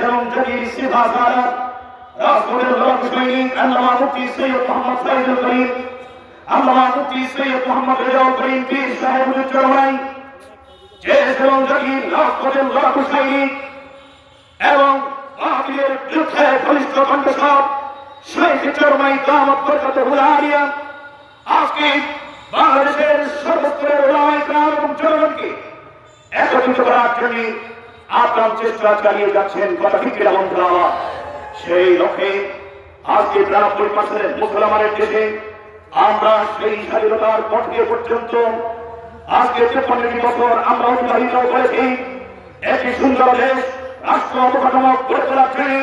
এবং জাতির সেবা দ্বারা রাজপথের লড়াকু সৈনিক আল্লামা মুফতি সৈয়দ মোহাম্মদ ফয়জুল করিম, আল্লামা মুফতি সৈয়দ মোহাম্মদ রেজাউল করিম পীর সাহেবুল চরমাই, দেশ এবং জাতির রাজপথের লড়াকু সৈনিক এবং বাতিলের বিরুদ্ধে বলিষ্ঠ কণ্ঠস্বর শাইখ চরমাই দামাত বরকাতুহুল আলিয়া আজকে বাংলাদেশের সর্বস্তরের উলামায়ে কেরাম এবং জনগণকে একত্রিত করার জন্য আপ্রাণ চেষ্টা চালিয়ে যাচ্ছেন। কথা ঠিক কিনা বন্ধুরা? সেই লক্ষ্যে আজকে ৯২% মুসলমানের দেশে আমরা সেই স্বাধীনতার পথ দিয়ে পর্যন্ত আজকে ৫৩ বছর আমরা অতিবাহিত করেছি। একটি সুন্দর দেশ রাষ্ট্র অবকাঠামো গড়ে তোলার জন্য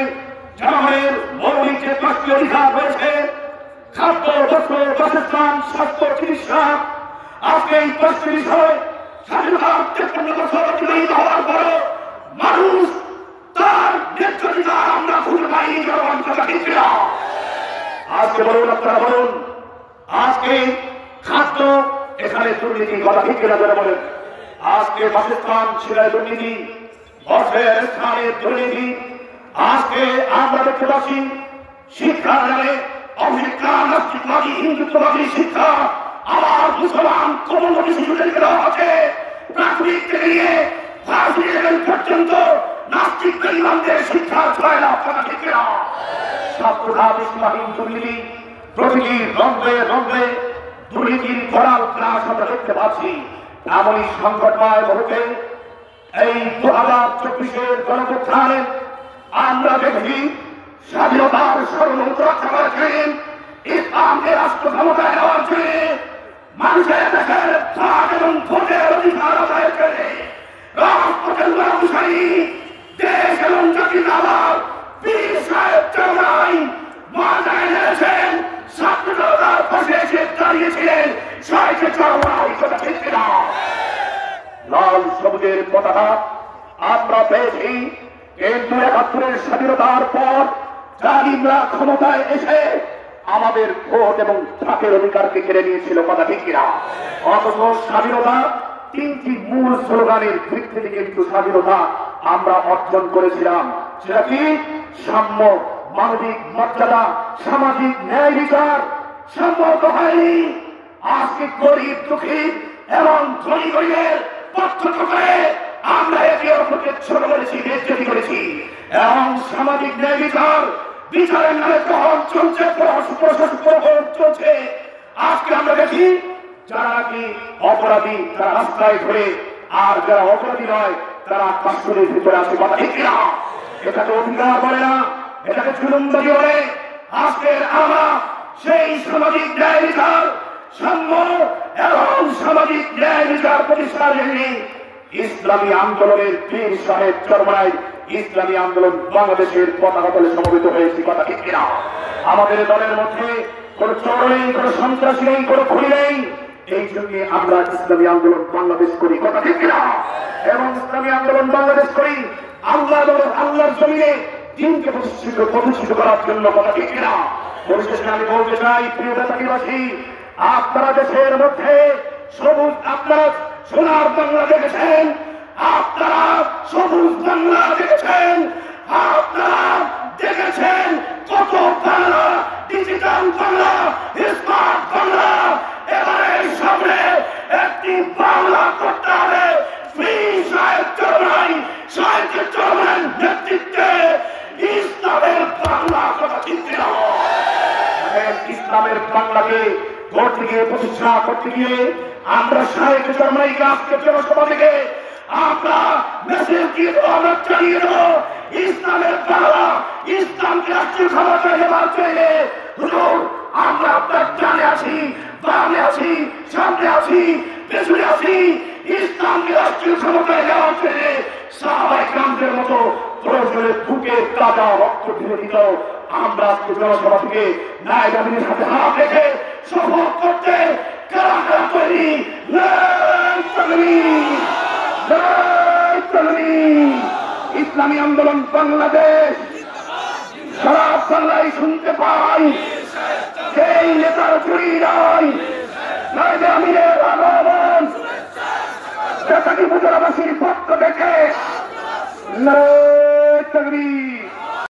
জনগণের মৌলিক যে ৫টি অধিকার রয়েছে, খাদ্য, বস্ত্র, বাসস্থান, স্বাস্থ্য, চিকিৎসা, আজকে এই ৫টি বিষয় স্বাধীনতার ৫৩ বছর অতিবাহিত হওয়ার পরও মানুষ তার ন্যায্য অধিকার আমরা খুঁজে পাইনি। জনগণ কথা ঠিক কিনা? আজকে বলুন, আপনারা বলুন, আজকে খাদ্য এখানে দুর্নীতি, কথা ঠিক কিনা যারা বলেন? আজকে বাসস্থান ছিলায় দুর্নীতি, বস্ত্রের স্থানের দুর্নীতি। আজকে আমরা দেখতে পাচ্ছি শিক্ষার নামে অশিক্ষা, নাস্তিকবাদী, হিন্দুত্ববাদী শিক্ষা আবার মুসলমান কোমলমতি শিশুদেরকে দেওয়া আছে। প্রাথমিক থেকে নিয়ে ভার্সিটি লেভেল পর্যন্ত নাস্তিক বেঈমানদের শিক্ষার ছয়লা, কথা ঠিক কিনা? ছাত্রঘাত, ইসলামহীন দুর্নীতি, প্রতিটি রন্ধ্রে রন্ধ্রে দুর্নীতির করাল গ্রাস আমরা দেখতে পাচ্ছি। এমনই সংকটময় মুহূর্তে এই ২০২৪-এর গণঅভ্যুত্থানে আমরা দেখি স্বাধীনতার সার্বভৌমত্ব রক্ষা করার জন্য, ইসলামকে রাষ্ট্র ক্ষমতায় নেওয়ার জন্য, মানুষের দেশের ভাগ এবং ভোটের অধিকার আদায়ের জন্য রাজপথের লড়াকু সৈনিক, দেশ এবং জাতির আবার পীর সাহেব চরমাই মাথায় এনেছেন। ছাত্রতার পাশে এসে দাঁড়িয়েছিলেন শাইখ চরমাই, কথা ঠিক কিনা? লাল সবুজের পতাকা আমরা পেয়েছি, কিন্তু ৭১-এর স্বাধীনতার পর জালিমরা ক্ষমতায় এসে আমাদের ভোট এবং থাকের অধিকারকে কেড়ে নিয়েছিল, কথা ঠিক কিনা? অথচ স্বাধীনতা ৩টি মূল স্লোগানের ভিত্তিতে কিন্তু স্বাধীনতা আমরা অর্জন করেছিলাম। সেটা কি? সাম্য, মানবিক মর্যাদা, সামাজিক ন্যায় বিচার। সম্ভব হয়নি। আজকে গরিব, দুঃখী এবং ধনী গরিবের পার্থক্য করে আমরা একে অপরকে ছোট করেছি, বেজ্জতি করেছি এবং সামাজিক ন্যায় বিচার বিচারের নামে গ্রহণ চলছে, প্রহসন চলছে। আজকে আমরা দেখি যারা নাকি অপরাধী তারা রাস্তায় ঘুরে, আর যারা অপরাধী নয় তারা কাশ্মীরের ভিতরে আছে, কথা ঠিক কিনা? এটাকে অধিকার বলে না, এটাকে জুলুমবাজি বলে। আজকের আমরা সেই সামাজিক ন্যায় বিচার, সাম্য এবং সামাজিক ন্যায় বিচার প্রতিষ্ঠার জন্য ইসলামী আন্দোলনের পীর সাহেব চরমাই ইসলামী আন্দোলন বাংলাদেশের পতাকা তলে সমবেত হয়েছি, কথা ঠিক কিনা? আমাদের দলের মধ্যে কোন চোর নেই, কোন সন্ত্রাসী নেই, কোন খুনি নেই। এই জন্য আমরা ইসলামী আন্দোলন বাংলাদেশ করি, কথা ঠিক কিনা? এবং ইসলামী আন্দোলন বাংলাদেশ করি আল্লাহর জমিনে দিনকে প্রতিষ্ঠিত করার জন্য, কথা ঠিক কিনা? পরিশেষে আমি বলতে চাই, প্রিয় দেশবাসী, আপনারা দেশের মধ্যে সবুজ, আপনারা সোনার বাংলা দেখেছেন, আপনারা সবুজ বাংলা দেখেছেন, আপনারা দেখেছেন কত বাংলা, ডিজিটাল বাংলা, স্মার্ট বাংলা। এবারে সামনে একটি বাংলা করতে হবে শাইখ চরমাইয়ের নেতৃত্বে ইসলামের বাংলা, কথা ঠিক কিনা? ইসলামের বাংলাকে গড়তে গিয়ে, প্রতিষ্ঠা করতে গিয়ে আমরা শাইখ চরমাইকে আজকে জনসভা থেকে আমরা মেসেজ দিয়ে দেবো, আমরা চালিয়ে দেবো ইসলামের বাংলা, ইসলামকে রাষ্ট্রীয় ক্ষমতায় নেওয়ার চাইলে হুজুর আমরা আপনার ডানে আছি, বামে আছি, সামনে আছি, পেছনে আছি। ইসলামকে রাষ্ট্রীয় ক্ষমতায় নেওয়ার চাইলে সাহাবায়ে কেরামদের মতো প্রয়োজনে বুকে তাজা রক্ত ঢেলে দিত। আমরা আজকে জনসভা থেকে নায়েব আমিরের হাতে হাত রেখে শপথ করতে কারা কারা তৈরি? ইসলামী আন্দোলন বাংলাদেশ সারা বাংলায় শুনতে পাই, সেই নেতার চুরি নয়, নায়েব আমিরের আগমন বেতাকি উপজেলাবাসীর পক্ষ থেকে নারায়ে তাকবীর।